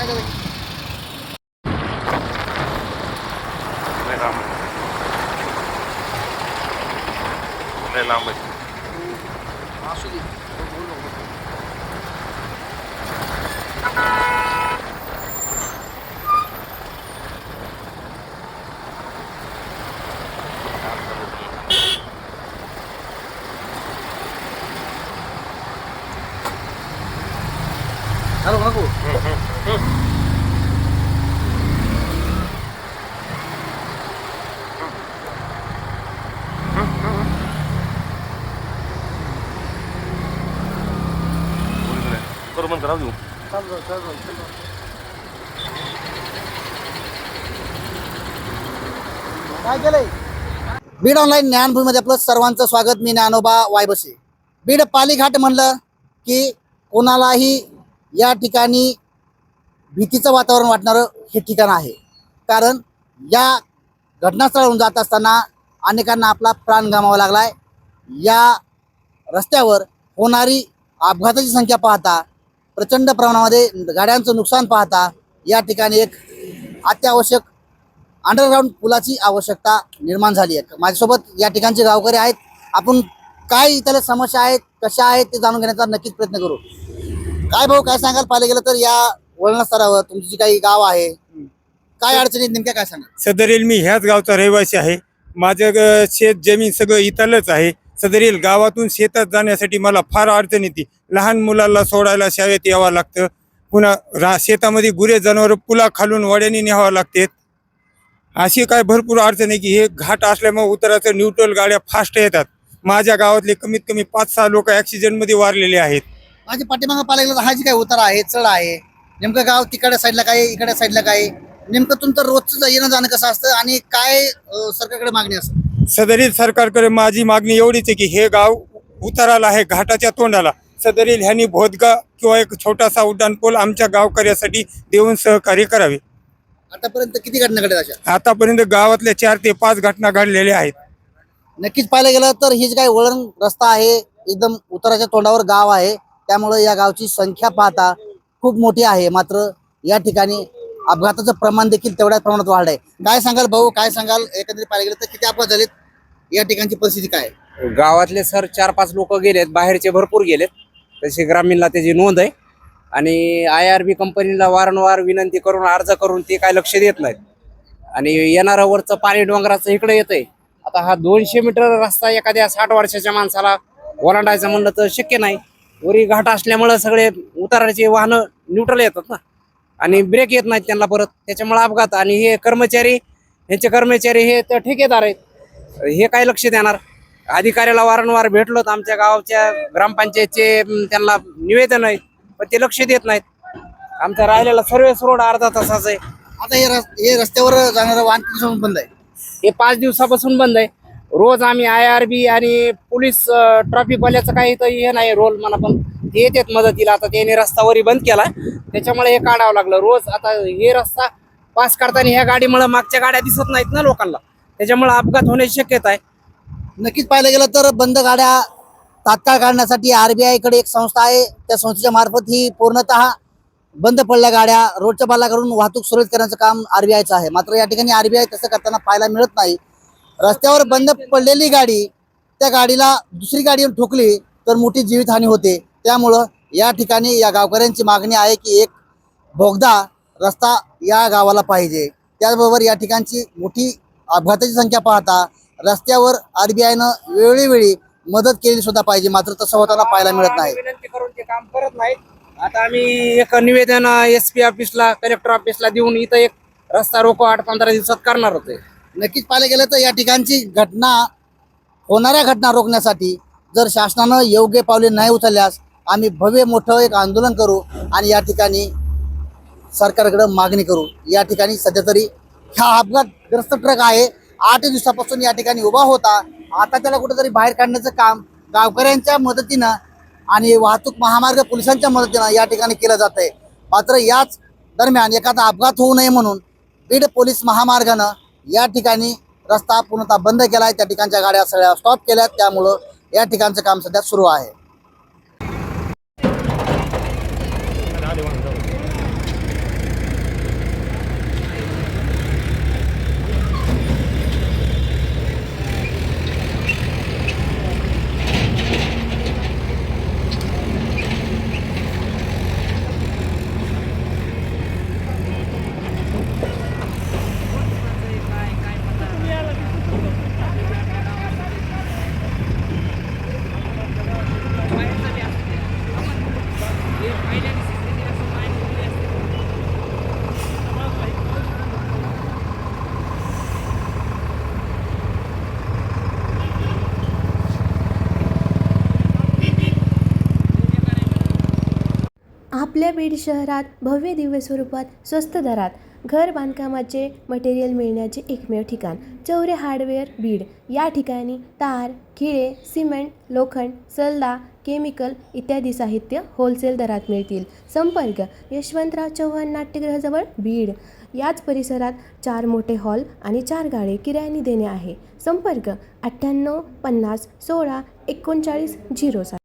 काय करायचं? लय लांब आहे. लय लांब आहे. असू दे, बोलू नको. हॅलो नको. करू म्हणतो राहू देऊ. काय केलंय? बीड ऑनलाईन ज्ञानभूमीमध्ये आपलं सर्वांचं स्वागत. मी ज्ञानोबा वायबसे. बीड पालीघाट म्हणलं की कोणालाही या ठिकाणी भीतीचं वातावरण वाटणारं हे ठिकाण आहे. कारण या घटनास्थळावरून जात असताना अनेकांना आपला प्राण गमावा लागलाय. या रस्त्यावर होणारी अपघाताची संख्या पाहता, प्रचंड प्रमाणामध्ये गाड्यांचं नुकसान पाहता या ठिकाणी एक अत्यावश्यक अंडरग्राऊंड पुलाची आवश्यकता निर्माण झाली आहे. माझ्यासोबत या ठिकाणचे गावकरी आहेत. आपण काय इथल्या समस्या आहेत, कशा आहेत ते जाणून घेण्याचा नक्कीच प्रयत्न करू. काय भाऊ, काय सांगाल? पाहिलं गेलं तर या वळण स्तरावर तुमची जी काही गाव आहे, काय अडचणी नेमक्या काय सांगाल? सदरील मी ह्याच गावचा रहिवासी आहे. माझं शेत जमीन सगळं इथलंच आहे. सदरील गावातून शेतात जाण्यासाठी मला फार अडचण येते. लहान मुलाला सोडायला शाळेत यावं लागतं. पुन्हा शेतामध्ये गुरे जनावर पुला खालून वड्याने न्यावं लागते. अशी काय भरपूर अडचण आहे की हे घाट असल्यामुळे उतराचं न्यूट्रल गाड्या फास्ट येतात. माझ्या गावातले कमीत कमी 5-6 लोक ॲक्सिडेंटमध्ये वारलेले आहेत. माझ्या पाठीमागं पाहिलं गेलं तर हा जी काही उतार आहे, चढ आहे, नेमकं गाव तिकडच्या साईडला काय, इकडच्या साईडला काय, नेमकं तुमचं रोजचं येणं जाणं कसं असतं आणि काय सरकारकडे मागणी असते? सदरील सरकारकडे माझी मागणी एवढीच आहे की हे गाव उताराला आहे, घाटाच्या तोंडाला. सदरील ह्यांनी भोदगा किंवा एक छोटासा उड्डाणपूल आमच्या गावकऱ्यासाठी देऊन सहकार्य करावे. आतापर्यंत किती घटना घडल्या अशा? आतापर्यंत गावातल्या 4 ते 5 घटना घडलेल्या आहेत. नक्कीच पाहायला गेलं तर ही जी काही वळण रस्ता आहे, एकदम उताराच्या तोंडावर गाव आहे, त्यामुळे या गावची संख्या पाहता खूप मोठी आहे. मात्र या ठिकाणी अपघाताचं प्रमाण देखील तेवढ्याच प्रमाणात वाढलंय. काय सांगाल भाऊ, काय सांगाल? एकंदरीत पाहायला गेलं तर किती अपघात झालेत, या ठिकाणची परिस्थिती काय आहे? गावातले सर 4-5 लोक गेलेत, बाहेरचे भरपूर गेलेत. तसे ग्रामीणला त्याची नोंद आहे आणि IRB कंपनीला वारंवार विनंती करून अर्ज करून ते काय लक्ष देत नाहीत. आणि येणारं वरचं पाणी डोंगराचं इकडे येतंय. आता हा 200 मीटर रस्ता एखाद्या 60 वर्षाच्या माणसाला ओलांडायचं म्हणलं तर शक्य नाही. वरी घाट असल्यामुळं सगळे उताराचे वाहनं न्यूट्रल येतात ना आणि ब्रेक येत नाहीत त्यांना परत, त्याच्यामुळे अपघात. आणि हे यांचे कर्मचारी हे तर ठेकेदार आहेत, हे काय लक्ष देणार? अधिकाऱ्याला वारंवार भेटलोत, आमच्या गावच्या ग्रामपंचायतचे त्यांना निवेदन आहे, पण ते लक्ष देत नाहीत. आमचा राहिलेला सर्व्हिस रोड अर्धा तासाचा आहे. आता हे रस्त्यावर जाणारं वाहन किती दिवसांपासून बंद आहे? हे 5 दिवसापासून बंद आहे. रोज आम्ही IRB आणि पोलीस ट्रॅफिकवाल्याचं काही तर हे नाही रोल म्हणा, पण ते येतात मदतीला. आता त्याने रस्तावरी बंद केला, त्याच्यामुळे हे काढावं लागलं रोज. आता हे रस्ता पास करताना ह्या गाडीमुळे मागच्या गाड्या दिसत नाहीत ना लोकांना, त्याच्यामुळे अपघात होण्याची शक्यता आहे. नक्कीच पाहायला गेलं तर बंद गाड्या तात्काळ काढण्यासाठी RBI कडे एक संस्था आहे, त्या संस्थेच्या मार्फत ही पूर्णतः बंद पडलेल्या गाड्या रोडच्या बाजूला वाहतूक सुरळीत करण्याचं काम RBIचं आहे. मात्र या ठिकाणी RBI तसं करताना पाहायला मिळत नाही. रस्त्यावर बंद पडलेली गाडी त्या गाडीला दुसरी गाडी येऊन ठोकली तर मोठी जीवितहानी होते. त्यामुळं या ठिकाणी या गावकऱ्यांची मागणी आहे की एक बोगदा रस्ता या गावाला पाहिजे. त्याचबरोबर या ठिकाणची मोठी अपघाताची संख्या पाहता रस्त्यावर RBIनं वेळोवेळी मदत केली सुद्धा पाहिजे, मात्र तसं होताना पाहायला मिळत नाही. विनंती करून ते काम करत नाहीत. आता आम्ही एक निवेदन SP ऑफिसला, कलेक्टर ऑफिसला देऊन इथं एक रस्ता रोको 8-15 दिवसात करणार होते. नक्कीच पाहायला गेलं तर या ठिकाणची होणाऱ्या घटना रोखण्यासाठी जर शासनानं योग्य पावले नाही उचलल्यास आम्ही भव्य मोठं एक आंदोलन करू आणि या ठिकाणी सरकारकडे मागणी करू. या ठिकाणी सध्या तरी हा अपघातग्रस्त ट्रक आहे, 8 दिवसापासून या ठिकाणी उभा होता. आता त्याला कुठेतरी बाहेर काढण्याचं काम गावकऱ्यांच्या मदतीनं आणि वाहतूक महामार्ग पोलिसांच्या मदतीनं या ठिकाणी केलं जात आहे. मात्र याच दरम्यान एखादा अपघात होऊ नये म्हणून बीड पोलीस महामार्गानं या ठिकाणी रस्ता पूर्णतः बंद केला आहे. त्या ठिकाणच्या गाड्या सगळ्या स्टॉप केल्यात, त्यामुळं या ठिकाणचं काम सध्या सुरू आहे. आपल्या बीड शहरात भव्य दिव्य स्वरूपात स्वस्त दरात घर बांधकामाचे मटेरियल मिळण्याचे एकमेव ठिकाण चौरे हार्डवेअर बीड. या ठिकाणी तार, खिळे, सिमेंट, लोखंड, सल्ला, केमिकल इत्यादी साहित्य होलसेल दरात मिळतील. संपर्क यशवंतराव चव्हाण नाट्यगृहाजवळ बीड. याच परिसरात 4 मोठे हॉल आणि 4 गाळे किरायाने देणे आहे. संपर्क 98 50 16 39 07.